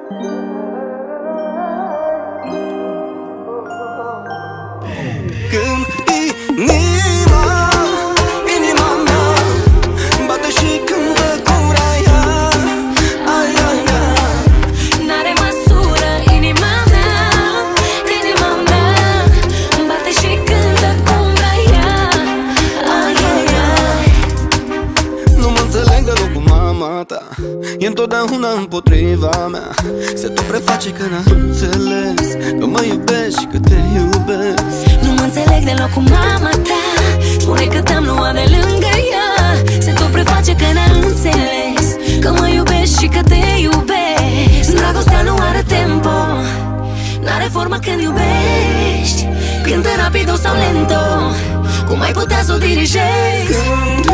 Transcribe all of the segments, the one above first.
Când inima mea bate și cântă cum vrea ea. Ai, ai, ai. N-are măsură inima mea bate și cântă cum vrea ea. Ai, ai, ai. Nu mă înțeleg deloc cu mama ta, e întotdeauna împotriva mea. Se tot preface că n-a înțeles că mă iubești și că te iubesc. Nu mă înțeleg deloc cu mama ta, spune că te-am luat de lângă ea. Se tot preface că n-a înțeles că mă iubești și că te iubesc. Dragostea nu are tempo, n-are formă când iubești. Cântă rapido sau lento, cum ai putea să o dirigezi? Când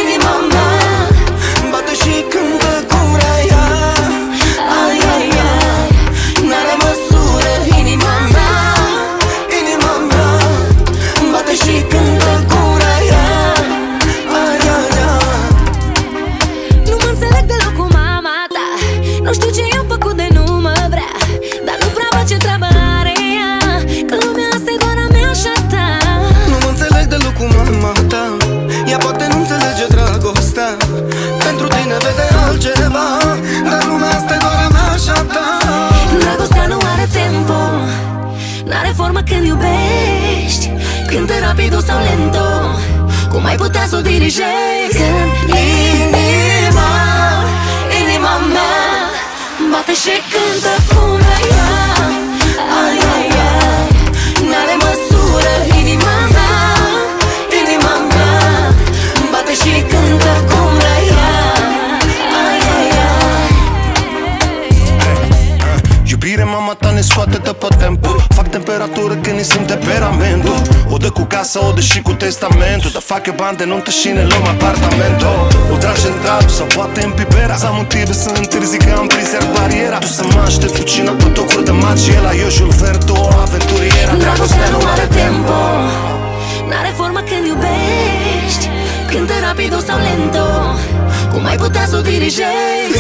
inima mea bate și cântă cum vrea ea. Ai, ai, ai. N-are măsură inima mea bate și cântă cum vrea ea. Ai, ai, ai. Nu mă înțeleg deloc cu mama ta, nu știu ce i-am făcut de nu mă vrea, dar nu prea văd ce treabă are ea, că lumea asta e doar a mea și a ta. Nu mă înțeleg deloc cu mama ta, ea poate nu înțelege dragostea, pentru tine vede altceva, dar lumea asta e doar a mea și a ta. Dragostea nu are tempo, n-are formă când iubești. Cântă rapido sau lento, cum ai putea să o dirigezi? Când inima mea bate și cântă cum vrea ea. Ai, ai, ai. N-are măsură inima mea bate și cântă cum vrea ea. Ai, ai, ai. Iubire, mama ta ne scoate de pe tempo, fac temperatură când îi simt temperamentul. O dă cu casa, o dă și cu testamentul, dar fac eu bani de nuntă și ne luăm apartamentul. O trage în drag sau poate în pipera, să am motive să întârzi că am prins iar bariera. Tu să mă aștept cu cina cu tocuri de magie, la eu Jules Verne, tu o aventurieră. Dragostea nu are tempo, n-are formă când iubești. Cântă rapido sau lento, cum ai putea să o dirigezi?